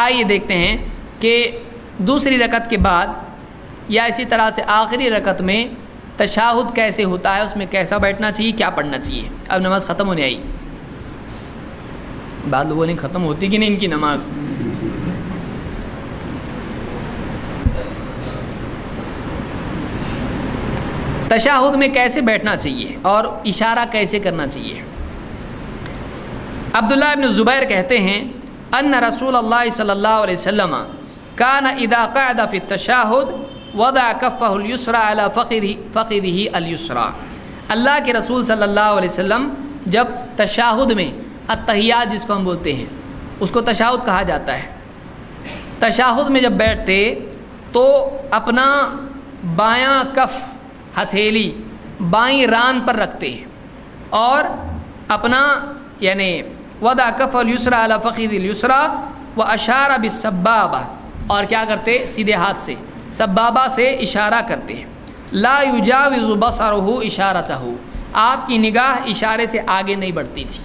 آئیے دیکھتے ہیں کہ دوسری رکعت کے بعد یا اسی طرح سے آخری رکعت میں تشہد کیسے ہوتا ہے، اس میں کیسا بیٹھنا چاہیے، کیا پڑھنا چاہیے۔ اب نماز ختم ہونے آئی، بعض لوگوں نے ختم ہوتی کہ نہیں ان کی نماز۔ تشہد میں کیسے بیٹھنا چاہیے اور اشارہ کیسے کرنا چاہیے۔ عبداللہ ابن زبیر کہتے ہیں ان رسول اللہ صلی اللہ علیہ وسلم کان اذا قعد فی التشہد وضع کفہ الیسری علی فخذہ الیسری۔ اللہ کے رسول صلی اللہ علیہ وسلم جب تشہد میں، التحیات جس کو ہم بولتے ہیں اس کو تشہد کہا جاتا ہے، تشہد میں جب بیٹھتے تو اپنا بایاں کف ہتھیلی بائیں ران پر رکھتے ہیں اور اپنا یعنی وضع کف الیسری علی فخذ الیسری واشار بالسبابہ، اور کیا کرتے، سیدھے ہاتھ سے سبابہ سے اشارہ کرتے ہیں۔ لا یجاوز بصرہ اشارتہ، آپ کی نگاہ اشارے سے آگے نہیں بڑھتی تھی،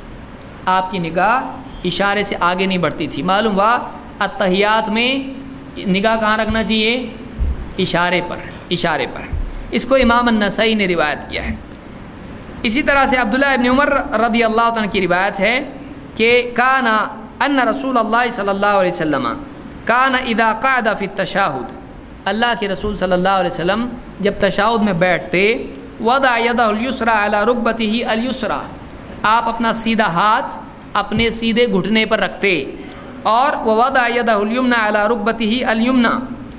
آپ کی نگاہ اشارے سے آگے نہیں بڑھتی تھی۔ معلوم ہوا التحیات میں نگاہ کہاں رکھنا چاہیے، اشارے پر، اشارے پر۔ اس کو امام النسائی نے روایت کیا ہے۔ اسی طرح سے عبداللہ ابن عمر رضی اللہ عنہ کی روایت ہے کہ کان ان رسول اللہ صلی اللہ علیہ وسلم کان اذا قعد فی التشہد، اللہ کے رسول صلی اللہ علیہ وسلم جب تشہد میں بیٹھتے وضع یدہ الیسری علی رکبتہ الیسری، آپ اپنا سیدھا ہاتھ اپنے سیدھے گھٹنے پر رکھتے، اور ووضع یدہ الیمنی علی رکبتہ الیمنی،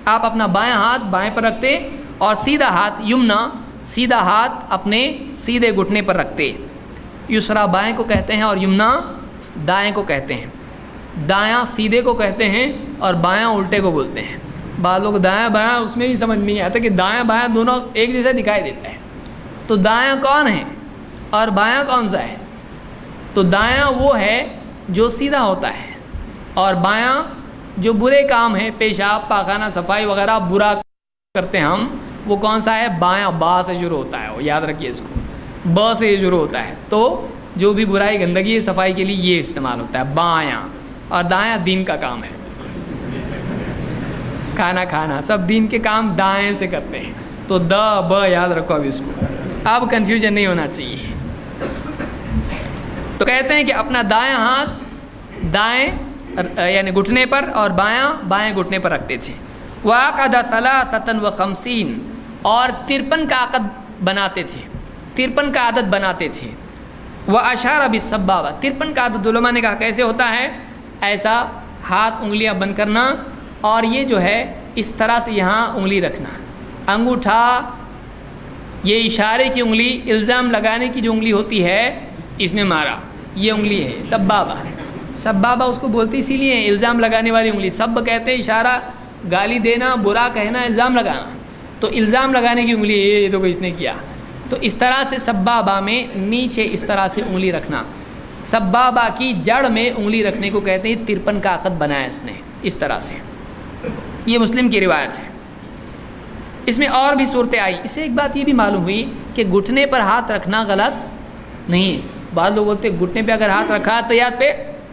آپ اپنا بائیں ہاتھ بائیں پر رکھتے اور سیدھا ہاتھ یمنا، سیدھا ہاتھ اپنے سیدھے گھٹنے پر رکھتے۔ یسرا بائیں کو کہتے ہیں اور یمنا دائیں کو کہتے ہیں۔ دایاں سیدھے کو کہتے ہیں اور بایاں الٹے کو بولتے ہیں۔ بعض لوگ دایاں بایاں اس میں بھی سمجھ نہیں آتا کہ دایاں بایاں دونوں ایک جیسا دکھائی دیتا ہے، تو دایاں کون ہے اور بایاں کون سا ہے؟ تو دایاں وہ ہے جو سیدھا ہوتا ہے، اور بایاں جو برے کام ہیں، پیشاب پاخانہ صفائی وغیرہ برا کرتے ہیں ہم، وہ کون سا ہے؟ بایاں، با سے شروع ہوتا ہے، وہ یاد رکھیے اس کو، ب سے یہ شروع ہوتا ہے۔ تو جو بھی برائی گندگی صفائی کے لیے یہ استعمال ہوتا ہے بایاں، اور دایاں دین کا کام ہے، کھانا کھانا سب دین کے کام دائیں سے کرتے ہیں، تو د ب یاد رکھو اب اس کو، اب کنفیوژن نہیں ہونا چاہیے۔ تو کہتے ہیں کہ اپنا دایاں ہاتھ دائیں یعنی گھٹنے پر اور بایاں بائیں گھٹنے پر رکھتے تھے۔ وعقد 53 اور 53 کا عقد بناتے تھے، 53 کا عدد بناتے تھے۔ واشار بالسبابہ، 53 کا عدد علماء نے کہا کیسے ہوتا ہے، ایسا ہاتھ انگلیاں بند کرنا اور یہ جو ہے اس طرح سے یہاں انگلی رکھنا، انگوٹھا یہ اشارے کی انگلی، الزام لگانے کی جو انگلی ہوتی ہے اس نے مارا، یہ انگلی ہے سبابہ، سبابہ اس کو بولتے اسی لیے الزام لگانے والی انگلی، سب کہتے ہیں اشارہ گالی دینا، برا کہنا، الزام لگانا، تو الزام لگانے کی انگلی ہے، یہ تو اس نے کیا، تو اس طرح سے سبابہ میں نیچے اس طرح سے انگلی رکھنا، سبابہ کی جڑ میں انگلی رکھنے کو کہتے ہیں۔ 53 کا عقد بنایا اس نے اس طرح سے، یہ مسلم کی روایت ہے۔ اس میں اور بھی صورتیں آئی، اس سے ایک بات یہ بھی معلوم ہوئی کہ گھٹنے پر ہاتھ رکھنا غلط نہیں ہے۔ بعض لوگ بولتے ہیں گھٹنے پہ اگر ہاتھ رکھا تو یاد پہ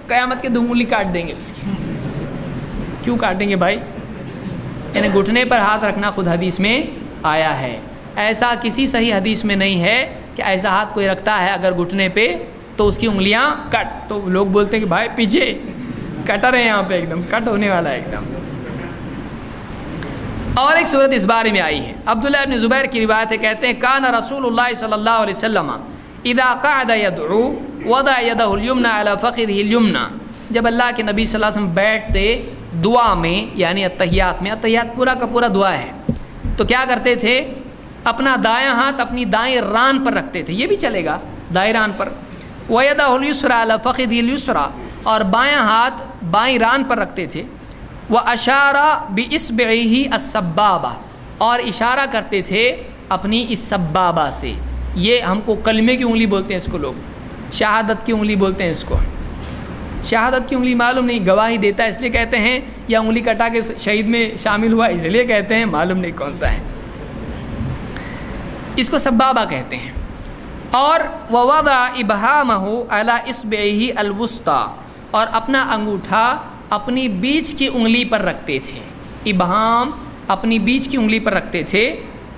قیامت کے دو انگلی کاٹ دیں گے اس کی، کیوں کاٹیں گے بھائی؟ یعنی گھٹنے پر ہاتھ رکھنا خود حدیث میں آیا ہے، ایسا کسی صحیح حدیث میں نہیں ہے کہ ایسا ہاتھ کوئی رکھتا ہے اگر گھٹنے پہ تو اس کی انگلیاں کٹ، تو لوگ بولتے ہیں کہ بھائی پیچھے کٹر ہے، یہاں پہ ایک دم کٹ ہونے والا ہے ایک دم۔ اور ایک صورت اس بارے میں آئی ہے، عبداللہ ابن زبیر کی روایت ہے، کہتے ہیں کان رسول اللہ صلی اللہ علیہ وسلم اذا قعد يدعو وضع يده اليمنى على فخذه اليمنى، جب اللہ کے نبی صلی اللہ علیہ وسلم بیٹھتے دعا میں یعنی التحیات میں، التحیات پورا کا پورا دعا ہے، تو کیا کرتے تھے، اپنا دایاں ہاتھ اپنی دائیں ران پر رکھتے تھے، یہ بھی چلے گا دائیں ران پر، وَيَدَهُ الْيُسْرَى عَلَى فَخِذِهِ الْيُسْرَى، اور بایاں ہاتھ بائیں ران پر رکھتے تھے، وَأَشَارَ بِإِصْبِعِهِ السَّبَّابَةَ، اور اشارہ کرتے تھے اپنی اس سبابہ سے، یہ ہم کو کلمے کی انگلی بولتے ہیں اس کو، لوگ شہادت کی انگلی بولتے ہیں اس کو، شہادت کی انگلی معلوم نہیں، گواہی دیتا ہے اس لیے کہتے ہیں، یا انگلی کٹا کے شہید میں شامل ہوا اس لیے کہتے ہیں، معلوم نہیں کون سا ہے، اس کو سبابہ کہتے ہیں۔ اور وَوَضَعَ إِبْهَامَهُ عَلَى إِصْبِعِهِ الْوُسْطَى، اور اپنا انگوٹھا اپنی بیچ کی انگلی پر رکھتے تھے، ابہام اپنی بیچ کی انگلی پر رکھتے تھے،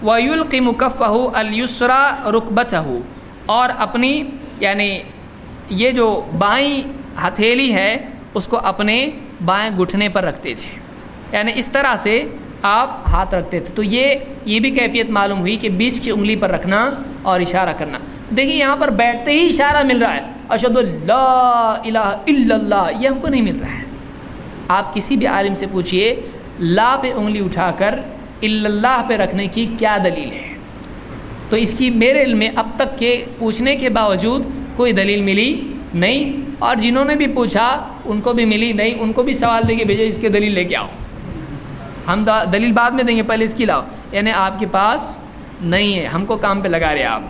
وَيُلْقِمُ كَفَّهُ الْيُسْرَى رُكْبَتَهُ، اور اپنی یعنی یہ جو بائیں ہتھیلی ہے اس کو اپنے بائیں گھٹنے پر رکھتے تھے، یعنی اس طرح سے آپ ہاتھ رکھتے تھے۔ تو یہ بھی کیفیت معلوم ہوئی کہ بیچ کی انگلی پر رکھنا اور اشارہ کرنا۔ دیکھیے یہاں پر بیٹھتے ہی اشارہ مل رہا ہے، اشہد لا الہ الا اللہ، یہ ہم کو نہیں مل رہا ہے۔ آپ کسی بھی عالم سے پوچھئے لا پہ انگلی اٹھا کر الا اللہ پہ رکھنے کی کیا دلیل ہے؟ تو اس کی میرے علم میں اب تک کے پوچھنے کے باوجود کوئی دلیل ملی نہیں، اور جنہوں نے بھی پوچھا ان کو بھی ملی نہیں، ان کو بھی سوال دے کے بھیجے اس کے دلیل لے کے آؤ، ہم دلیل بعد میں دیں گے، پہلے اس کی لاؤ، یعنی آپ کے پاس نہیں ہے، ہم کو کام پہ لگا رہے آپ۔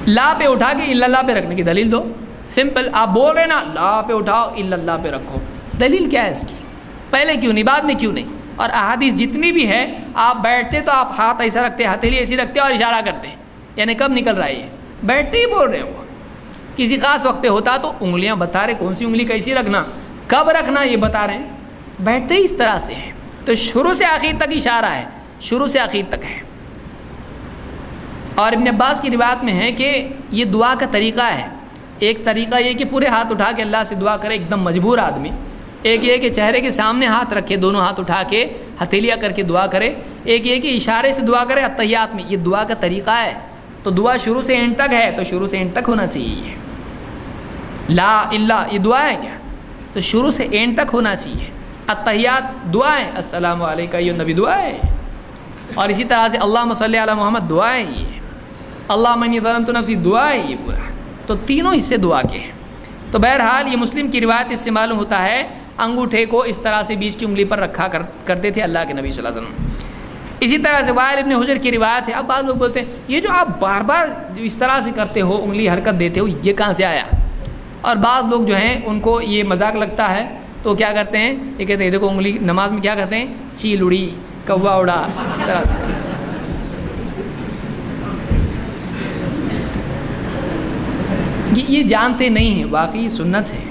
لا پہ اٹھا کے الا اللہ پہ رکھنے کی دلیل دو، سمپل، آپ بول رہے نا لا پہ اٹھاؤ الا اللہ پہ رکھو، دلیل کیا ہے اس کی؟ پہلے کیوں نہیں، بعد میں کیوں نہیں؟ اور احادیث جتنی بھی ہے، آپ بیٹھتے تو آپ ہاتھ ایسا رکھتے، ہتھیلی ایسی رکھتے اور اشارہ کرتے، یعنی کب نکل رہا ہے یہ؟ بیٹھتے ہی بول رہے ہو۔ کسی خاص وقت پہ ہوتا تو انگلیاں بتا رہے، کون سی انگلی کیسی رکھنا، کب رکھنا یہ بتا رہے ہیں، بیٹھتے ہی اس طرح سے ہے۔ تو شروع سے آخر تک اشارہ ہے، شروع سے آخر تک ہے۔ اور ابن عباس کی روایت میں ہے کہ یہ دعا کا طریقہ ہے، ایک طریقہ یہ کہ پورے ہاتھ اٹھا کے اللہ سے دعا کرے ایک دم مجبور آدمی، ایک یہ کہ چہرے کے سامنے ہاتھ رکھے، دونوں ہاتھ اٹھا کے ہتھیلیاں کر کے دعا کرے، ایک یہ کہ اشارے سے دعا کرے اتحیات میں، یہ دعا کا طریقہ ہے۔ تو دعا شروع سے اینڈ تک ہے، تو شروع سے اینڈ تک ہونا چاہیے۔ لا الہ یہ دعا ہے کیا؟ تو شروع سے اینڈ تک ہونا چاہیے۔ اتحیات دعا ہے، السلام علیکم یہ نبی دعا ہے، اور اسی طرح سے اللہم صلی علی محمد دعا ہے، یہ اللہم انی ظلمت نفسی دعا ہے، یہ پورا۔ تو تینوں حصے دعا کے ہیں۔ تو بہرحال یہ مسلم کی روایت اس سے معلوم ہوتا ہے انگوٹھے کو اس طرح سے بیچ کی انگلی پر رکھا کرتے تھے اللہ کے نبی صلی اللہ علیہ وسلم۔ اسی طرح سے وائل ابن حجر کی روایت ہے۔ اب بعض لوگ بولتے ہیں یہ جو آپ بار بار جو اس طرح سے کرتے ہو، انگلی حرکت دیتے ہو، یہ کہاں سے آیا؟ اور بعض لوگ جو ہیں ان کو یہ مذاق لگتا ہے تو کیا کرتے ہیں، یہ کہتے ہیں دیکھو انگلی نماز میں کیا کرتے ہیں، چیل اڑی کوا اڑا، اس طرح سے کرتے ہیں۔ یہ جانتے نہیں ہیں، واقعی یہ سنت ہے،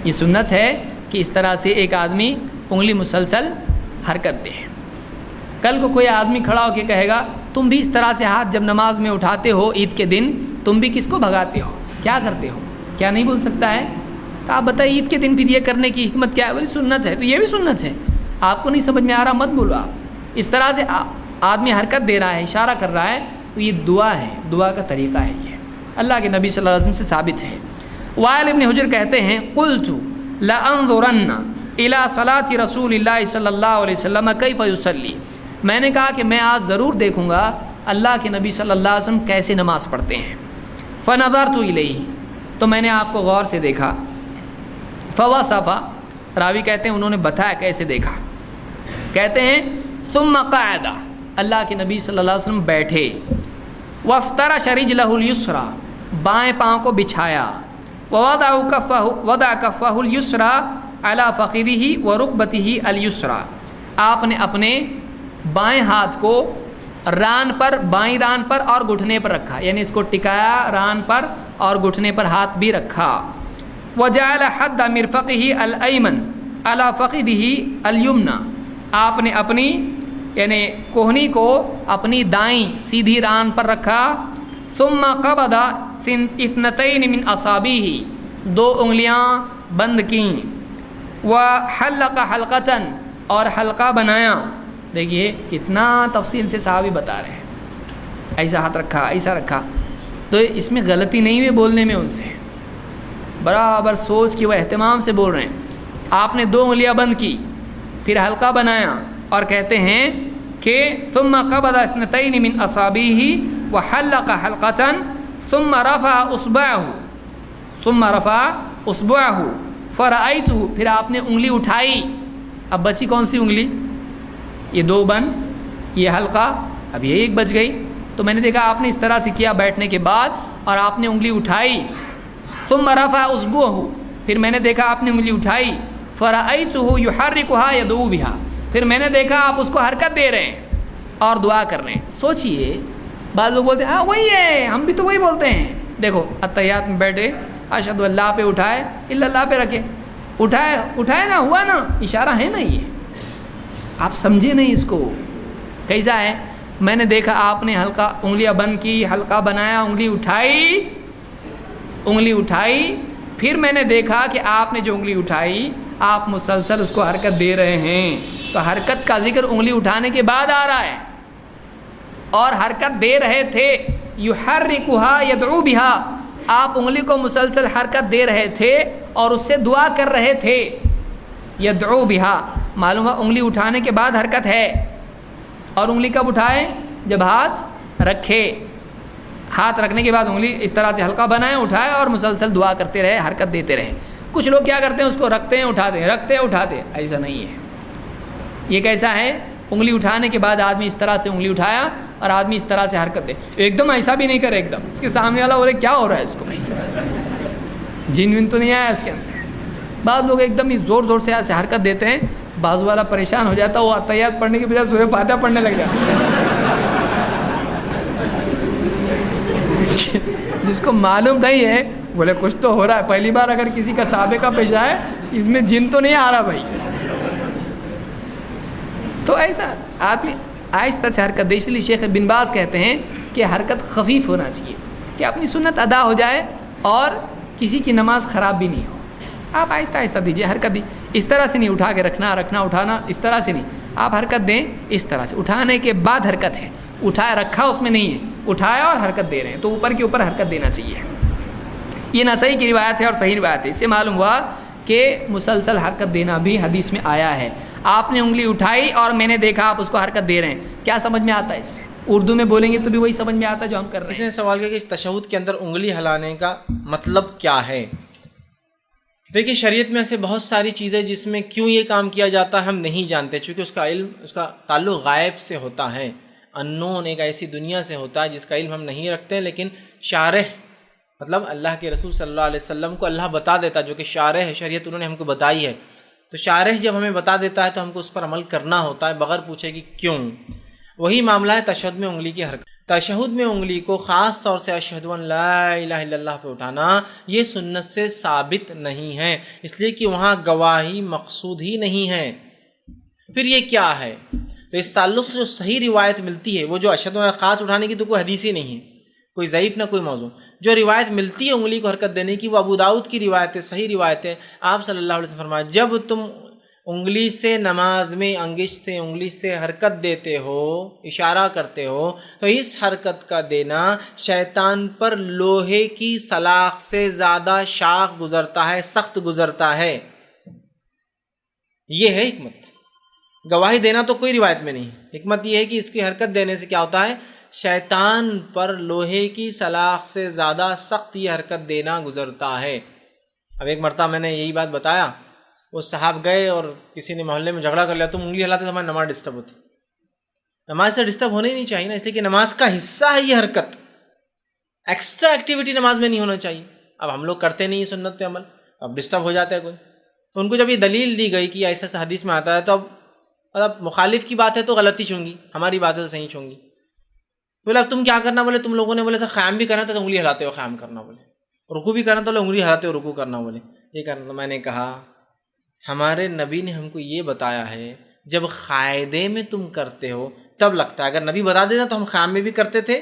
یہ سنت ہے کہ اس طرح سے ایک آدمی انگلی مسلسل حرکت دے۔ کل کو کوئی آدمی کھڑا ہو کے کہے گا تم بھی اس طرح سے ہاتھ جب نماز میں اٹھاتے ہو عید کے دن، تم بھی کس کو بھگاتے ہو، کیا کرتے ہو، کیا نہیں بول سکتا ہے؟ تو آپ بتائیے عید کے دن پھر یہ کرنے کی حکمت کیا ہے؟ بولی سنت ہے، تو یہ بھی سنت ہے، آپ کو نہیں سمجھ میں آ رہا مت بولو آپ۔ اس طرح سے آدمی حرکت دے رہا ہے، اشارہ کر رہا ہے، تو یہ دعا ہے، دعا کا طریقہ ہے، یہ اللہ کے نبی صلی اللہ علیہ وسلم سے ثابت ہے۔ وائل ابن حجر کہتے ہیں قلت لانظرن الی صلاۃ رسول اللہ صلی اللہ علیہ وسلم کیف یصلی، میں نے کہا کہ میں آج ضرور دیکھوں گا اللہ کے نبی صلی اللہ علیہ وسلم کیسے نماز پڑھتے ہیں۔ فنظرت الیہ، تو میں نے آپ کو غور سے دیکھا۔ فوصف، راوی کہتے ہیں انہوں نے بتایا کیسے دیکھا، کہتے ہیں ثم قعد، اللہ کے نبی صلی اللہ علیہ وسلم بیٹھے، وافترش رجلہ الیسریٰ، بائیں پاؤں کو بچھایا، وضع کفہ الیسریٰ علی فخذہ ورکبتہ الیسریٰ، آپ نے اپنے بائیں ہاتھ کو ران پر، بائیں ران پر اور گھٹنے پر رکھا، یعنی اس کو ٹکایا ران پر اور گھٹنے پر ہاتھ بھی رکھا۔ وجعل حد مرفقہ الایمن علی فخذہ الیمنی، آپ نے اپنی یعنی کوہنی کو اپنی دائیں سیدھی ران پر رکھا۔ ثم قبض اثنتین من اصابعہ، دو انگلیاں بند کیں، وحلق حلقۃ، اور حلقہ بنایا۔ دیکھیے کتنا تفصیل سے صحابی بتا رہے ہیں، ایسا ہاتھ رکھا، ایسا رکھا، تو اس میں غلطی نہیں ہوئی بولنے میں، ان سے برابر سوچ کے وہ اہتمام سے بول رہے ہیں۔ آپ نے دو انگلیاں بند کی، پھر حلقہ بنایا، اور کہتے ہیں کہ ثم قبض اثنتین من اصابعہ وحلق حلقۃ ثم رفع اصبعہ فرأیتہ، پھر آپ نے انگلی اٹھائی، اب بچی کون سی انگلی، یہ دو بند، یہ حلقہ، اب یہ ایک بچ گئی، تو میں نے دیکھا آپ نے اس طرح سے کیا بیٹھنے کے بعد، اور آپ نے انگلی اٹھائی۔ ثم رفع اصبعہ، پھر میں نے دیکھا آپ نے انگلی اٹھائی، فرأیتہ یحرکھا یدعو بہا، پھر میں نے دیکھا آپ اس کو حرکت دے رہے ہیں اور دعا کر رہے ہیں۔ سوچئے بعض لوگ بولتے ہیں ہاں وہی ہے، ہم بھی تو وہی بولتے ہیں۔ دیکھو اتحیات میں بیٹھے اشہد اللہ پہ اٹھائے الا اللہ پہ رکھے، اٹھائے نا، ہوا نا، اشارہ ہے نا یہ. آپ سمجھے نہیں اس کو. کیسا ہے؟ میں نے دیکھا آپ نے حلقہ انگلیاں بند کی، حلقہ بنایا، انگلی اٹھائی، پھر میں نے دیکھا کہ آپ نے جو انگلی اٹھائی آپ مسلسل اس کو حرکت دے رہے ہیں. تو حرکت کا ذکر انگلی اٹھانے کے بعد آ رہا ہے، اور حرکت دے رہے تھے. یحرکھا یدعو بہا، آپ انگلی کو مسلسل حرکت دے رہے تھے اور اس سے دعا کر رہے تھے. یدعو بہا معلوم ہے انگلی اٹھانے کے بعد حرکت ہے. اور انگلی کب اٹھائے؟ جب ہاتھ رکھے. ہاتھ رکھنے کے بعد انگلی اس طرح سے حلقہ بنائے، اٹھائے اور مسلسل دعا کرتے رہے، حرکت دیتے رہے. کچھ لوگ کیا کرتے ہیں، اس کو رکھتے ہیں اٹھاتے ہیں، رکھتے ہیں اٹھاتے ہیں. ایسا نہیں ہے. یہ کیسا ہے؟ انگلی اٹھانے کے بعد آدمی اس طرح سے انگلی اٹھایا اور آدمی اس طرح سے حرکت دے. ایک دم ایسا بھی نہیں کرے، ایک دم اس کے سامنے والا بولے کیا ہو رہا ہے اس کو، جن ون تو نہیں آیا اس کے اندر. بعض لوگ ایک دم ہی زور زور سے ایسے حرکت دیتے ہیں، بازو والا پریشان ہو جاتا ہے، وہ اتحیات پڑھنے کی بجائے سورہ فاتحہ پڑھنے لگ جاتا ہے. جس کو معلوم نہیں ہے بولے کچھ تو ہو رہا ہے. پہلی بار اگر کسی کا سابقہ پیش آئے اس میں جن تو نہیں آ رہا بھائی. تو ایسا آدمی آہستہ سے حرکت دے. اس لیے شیخ بن باز کہتے ہیں کہ حرکت خفیف ہونا چاہیے کہ اپنی سنت ادا ہو جائے اور کسی کی نماز خراب بھی نہیں ہو. آپ آہستہ آہستہ دیجیے حرکت. دی اس طرح سے نہیں اٹھا کے رکھنا اٹھانا اس طرح سے نہیں. آپ حرکت دیں اس طرح سے. اٹھانے کے بعد حرکت ہے، اٹھایا رکھا اس میں نہیں ہے، اٹھایا اور حرکت دے رہے ہیں تو اوپر کے اوپر حرکت دینا چاہیے. یہ نسائی کی روایت ہے اور صحیح روایت ہے. اس سے معلوم ہوا کہ مسلسل حرکت دینا بھی حدیث میں آیا ہے. آپ نے انگلی اٹھائی اور میں نے دیکھا آپ اس کو حرکت دے رہے ہیں. کیا سمجھ میں آتا ہے اس سے؟ اردو میں بولیں گے تو بھی وہی سمجھ میں آتا ہے جو ہم کر رہے ہیں. اس نے سوال کیا کہ اس تشہد کے اندر انگلی ہلانے کا مطلب کیا ہے؟ دیکھیے شریعت میں ایسے بہت ساری چیزیں جس میں کیوں یہ کام کیا جاتا ہے ہم نہیں جانتے، چونکہ اس کا علم، اس کا تعلق غائب سے ہوتا ہے. انون ایک ایسی دنیا سے ہوتا ہے جس کا علم ہم نہیں رکھتے، لیکن شارح مطلب اللہ کے رسول صلی اللہ علیہ وسلم کو اللہ بتا دیتا، جو کہ شارح ہے شریعت، انہوں نے ہم کو بتائی ہے. تو شارح جب ہمیں بتا دیتا ہے تو ہم کو اس پر عمل کرنا ہوتا ہے بغیر پوچھے کہ کیوں. وہی معاملہ ہے تشہد میں انگلی کی حرکت. تشہد میں انگلی کو خاص طور سے اشہد ان لا الہ الا اللہ پہ اٹھانا یہ سنت سے ثابت نہیں ہے، اس لیے کہ وہاں گواہی مقصود ہی نہیں ہے. پھر یہ کیا ہے؟ تو اس تعلق سے جو صحیح روایت ملتی ہے، وہ جو اشہد ان خاص اٹھانے کی تو کوئی حدیث ہی نہیں ہے، کوئی ضعیف نہ کوئی موضوع. جو روایت ملتی ہے انگلی کو حرکت دینے کی وہ ابو داؤد کی روایت ہے، صحیح روایت ہے. آپ صلی اللہ علیہ وسلم فرمایا جب تم انگلی سے نماز میں انگشت سے انگلی سے حرکت دیتے ہو، اشارہ کرتے ہو، تو اس حرکت کا دینا شیطان پر لوہے کی سلاخ سے زیادہ شاق گزرتا ہے، سخت گزرتا ہے. یہ ہے حکمت. گواہی دینا تو کوئی روایت میں نہیں. حکمت یہ ہے کہ اس کی حرکت دینے سے کیا ہوتا ہے، شیطان پر لوہے کی سلاخ سے زیادہ سخت یہ حرکت دینا گزرتا ہے. اب ایک مرتبہ میں نے یہی بات بتایا، وہ صاحب گئے اور کسی نے محلے میں جھگڑا کر لیا، تم انگلی ہلاتے تو ہماری نماز ڈسٹرب ہوتی. نماز سے ڈسٹرب ہونے ہی نہیں چاہیے نا، اس لیے کہ نماز کا حصہ ہے یہ حرکت. ایکسٹرا ایکٹیویٹی نماز میں نہیں ہونا چاہیے. اب ہم لوگ کرتے نہیں سنت پہ عمل، اب ڈسٹرب ہو جاتا ہے کوئی. تو ان کو جب یہ دلیل دی گئی کہ ایسا ایسا حدیث میں آتا ہے، تو اب مخالف کی بات ہے تو غلطی چونگی، ہماری بات ہے تو صحیح چونگی. بولے اب تم کیا کرنا، بولے تم لوگوں نے بولے سر قیام بھی کرنا تو انگلی ہلاتے ہو قیام کرنا، بولے رکوع بھی کرنا تو انگلی ہلاتے ہو رکوع کرنا، بولے یہ کرنا. تو میں نے کہا ہمارے نبی نے ہم کو یہ بتایا ہے جب قاعدے میں تم کرتے ہو تب لگتا ہے. اگر نبی بتا دینا تو ہم قیام میں بھی کرتے تھے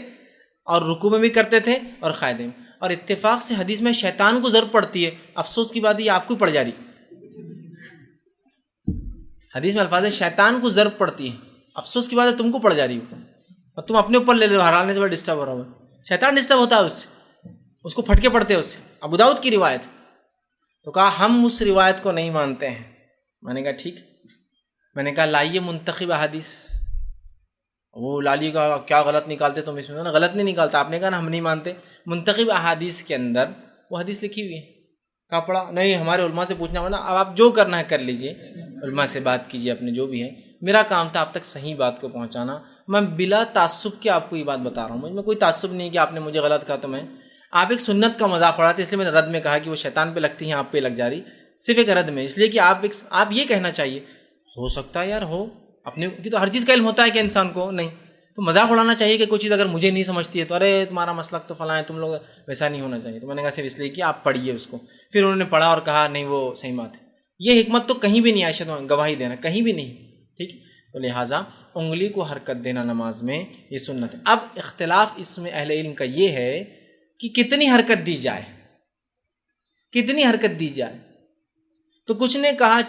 اور رکوع میں بھی کرتے تھے اور قاعدے میں. اور اتفاق سے حدیث میں شیطان کو ضرب پڑتی ہے. افسوس کی بات یہ آپ کو پڑ جا رہی. حدیث میں الفاظ ہے شیطان کو ضرب پڑتی ہے، افسوس کی بات ہے تم کو پڑ جا رہی ہو اور تم اپنے اوپر لے لے ہرانے سے بڑا ڈسٹرب ہو رہا ہو. شیطان ڈسٹرب ہوتا ہے اس سے، اس کو پھٹکے پڑتے ہیں اس سے. ابو داؤد کی روایت. تو کہا ہم اس روایت کو نہیں مانتے ہیں. میں نے کہا ٹھیک. میں نے کہا لائیے منتخب احادیث. وہ لالی کا کیا غلط نکالتے تم اس میں؟ غلط نہیں نکالتا. آپ نے کہا نا ہم نہیں مانتے. منتخب احادیث کے اندر وہ حدیث لکھی ہوئی ہے. کہا پڑھا نہیں، ہمارے علماء سے پوچھنا ہونا. اب آپ جو کرنا ہے کر لیجئے، علماء سے بات کیجئے اپنے جو بھی ہے. میرا کام تھا آپ تک صحیح بات کو پہنچانا. میں بلا تعصب کے آپ کو یہ بات بتا رہا ہوں. مجھ میں کوئی تعصب نہیں کہ آپ نے مجھے غلط کہا تو میں. آپ ایک سنت کا مذاق اڑاتے، اس لیے میں نے رد میں کہا کہ وہ شیطان پہ لگتی ہیں آپ پہ لگ جا رہی. صرف ایک رد میں، اس لیے کہ آپ یہ کہنا چاہیے ہو سکتا ہے یار ہو اپنے کی تو ہر چیز کا علم ہوتا ہے کہ انسان کو نہیں. تو مذاق اڑانا چاہیے کہ کوئی چیز اگر مجھے نہیں سمجھتی ہے تو ارے تمہارا مسلک تو فلاں ہے، تم لوگ ویسا نہیں ہونا چاہیے. تو میں نے کہا صرف اس لیے کہ آپ پڑھیے اس کو. پھر انہوں نے پڑھا اور کہا نہیں وہ صحیح بات ہے. یہ حکمت تو کہیں بھی نہیں ہے، شاید گواہی دینا کہیں بھی نہیں. ٹھیک ہے، تو لہٰذا انگلی کو حرکت دینا نماز میں یہ سنت ہے. اب اختلاف اس میں اہل علم کا یہ ہے کہ کتنی حرکت دی جائے، کتنی حرکت دی جائے. تو کچھ نے کہا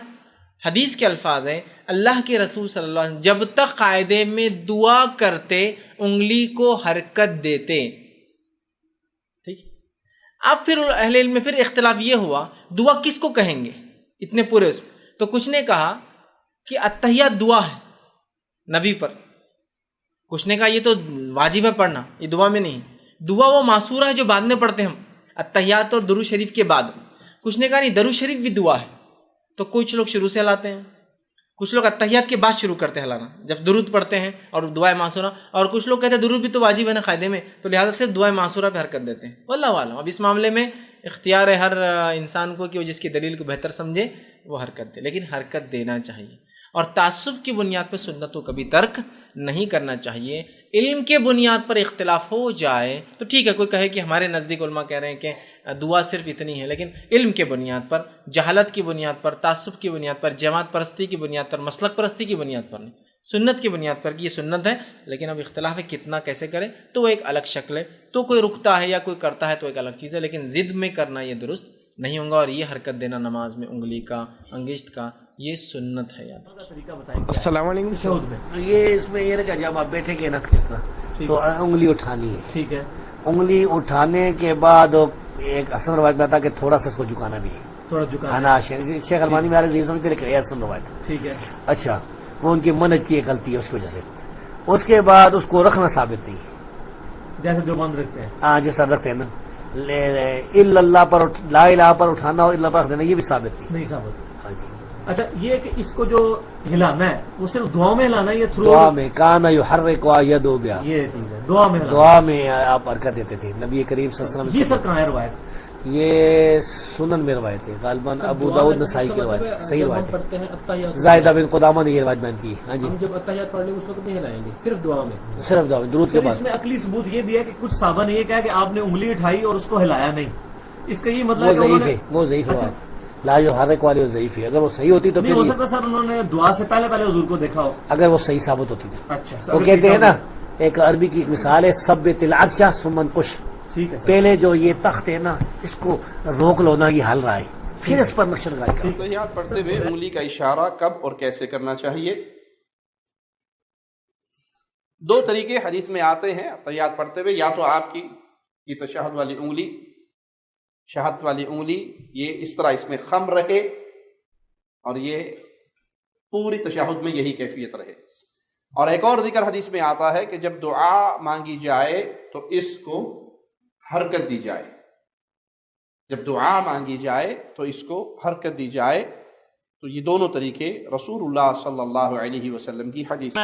حدیث کے الفاظ ہیں اللہ کے رسول صلی اللہ علیہ وسلم جب تک قاعدے میں دعا کرتے انگلی کو حرکت دیتے. ٹھیک. اب پھر اہل علم میں پھر اختلاف یہ ہوا دعا کس کو کہیں گے اتنے پورے اس میں. تو کچھ نے کہا کہ التحیات دعا ہے نبی پر. کچھ نے کہا یہ تو واجب ہے پڑھنا، یہ دعا میں نہیں. دعا وہ معصورہ ہے جو بعد میں پڑھتے ہم التحیات اور درود شریف کے بعد. کچھ نے کہا نہیں درود شریف بھی دعا ہے. تو کچھ لوگ شروع سے ہلاتے ہیں، کچھ لوگ التحیات کے بعد شروع کرتے ہیں ہلانا جب درود پڑھتے ہیں اور دعائے معصورہ، اور کچھ لوگ کہتے ہیں درود بھی تو واجب ہے نا قاعدے میں، تو لہٰذا صرف دعائے معصورہ پہ حرکت دیتے ہیں. واللہ اعلم. اب اس معاملے میں اختیار ہے ہر انسان کو کہ وہ جس کی دلیل کو بہتر سمجھے وہ حرکت دے، لیکن حرکت دینا چاہیے. اور تعصب کی بنیاد پہ سنت کو کبھی ترک نہیں کرنا چاہیے. علم کے بنیاد پر اختلاف ہو جائے تو ٹھیک ہے، کوئی کہے کہ ہمارے نزدیک علماء کہہ رہے ہیں کہ دعا صرف اتنی ہے، لیکن علم کے بنیاد پر، جہالت کی بنیاد پر، تعصب کی بنیاد پر، جماعت پرستی کی بنیاد پر، مسلک پرستی کی بنیاد پر نہیں، سنت کی بنیاد پر کہ یہ سنت ہے. لیکن اب اختلاف ہے کتنا کیسے کرے تو وہ ایک الگ شکل ہے. تو کوئی رکتا ہے یا کوئی کرتا ہے تو ایک الگ چیز ہے، لیکن ضد میں کرنا یہ درست نہیں ہوگا. اور یہ حرکت دینا نماز میں انگلی کا، انگشت کا، یہ سنت ہے. یاد السلام علیکم. یہ اس میں یہ کہ جب آپ بیٹھے گے نا کس طرح تو انگلی اٹھانی ہے. ٹھیک ہے. انگلی اٹھانے کے بعد ایک اصل روایت میں آتا کہ تھوڑا سا اس کو جھکانا بھی ہے، تھوڑا جھکانا. کھانا. شیخ البانی میں ذہن سمجھتے لیکن یہ اصل روایت. ٹھیک ہے. اچھا وہ ان کی منہج کی ایک غلطی ہے اس کی وجہ سے. اس کے بعد اس کو رکھنا ثابت نہیں ہے، جیسے جو بند رکھتے ہیں. ہاں جس طرح رکھتے ہیں نا الا اللہ پر، لا الہ پر اٹھانا اور اللہ پر رکھ دینا یہ بھی ثابت نہیں. نہیں ثابت. ہاں جی. اچھا یہ کہ اس کو جو ہلانا ہے وہ صرف دعا میں ہلانا ہے یا تھرو دعا میں کانا یحرک یدو بیا، یہ چیز ہے دعا میں ہلانا. دعا میں آپ حرکت دیتے تھے نبی کریم صلی اللہ علیہ وسلم. یہ سب کہاں ہے روایت؟ یہ سنن میں روایت ہے، غالباً ابو داؤد نسائی کی روایت ہے. صحیح روایت ہے. پڑھتے ہیں التحیات، زائدہ بن قدامہ نے یہ روایت بیان کی. ہاں جی. ہم جب التحیات پڑھ لیں اس وقت نہیں ہلائیں گے، صرف دعا میں. صرف دعا میں درود کے پھر اس بعد. میں عقلی ثبوت یہ بھی ہے کہ کچھ صحابہ نے یہ کہا کہ آپ نے انگلی اٹھائی اور اس کو ہلایا نہیں. اس کا یہ مطلب وہ ہے کہ ضعیف انہوں ہے، نے وہ ضعیف اچھا. روایت لا یحرک والی وہ ضعیف ہے. اگر وہ صحیح ہوتی تو نہیں ہو پھر سکتا سر انہوں نے دعا سے پہلے حضور کو دیکھا ہو. اگر وہ صحیح ثابت ہوتی تھی. اچھا وہ کہتے ہیں نا ایک عربی کی ایک مثال ہے ثبت العرش ثم کش. ٹھیک ہے سر. پہلے جو یہ تخت ہے نا اس کو روک لو نا، یہ ہل رہا ہے، پھر اس پر نقش لگائی کرو. تحیات پڑھتے ہوئے انگلی کا اشارہ کب اور کیسے کرنا چاہیے؟ دو طریقے حدیث میں آتے ہیں تحیات پڑھتے ہوئے. یا تو آپ کی یہ تشہد والی انگلی، شہادت والی انگلی یہ اس طرح اس میں خم رہے اور یہ پوری تشہد میں یہی کیفیت رہے. اور ایک اور ذکر حدیث میں آتا ہے کہ جب دعا مانگی جائے تو اس کو حرکت دی جائے. جب دعا مانگی جائے تو اس کو حرکت دی جائے. تو یہ دونوں طریقے رسول اللہ صلی اللہ علیہ وسلم کی حدیث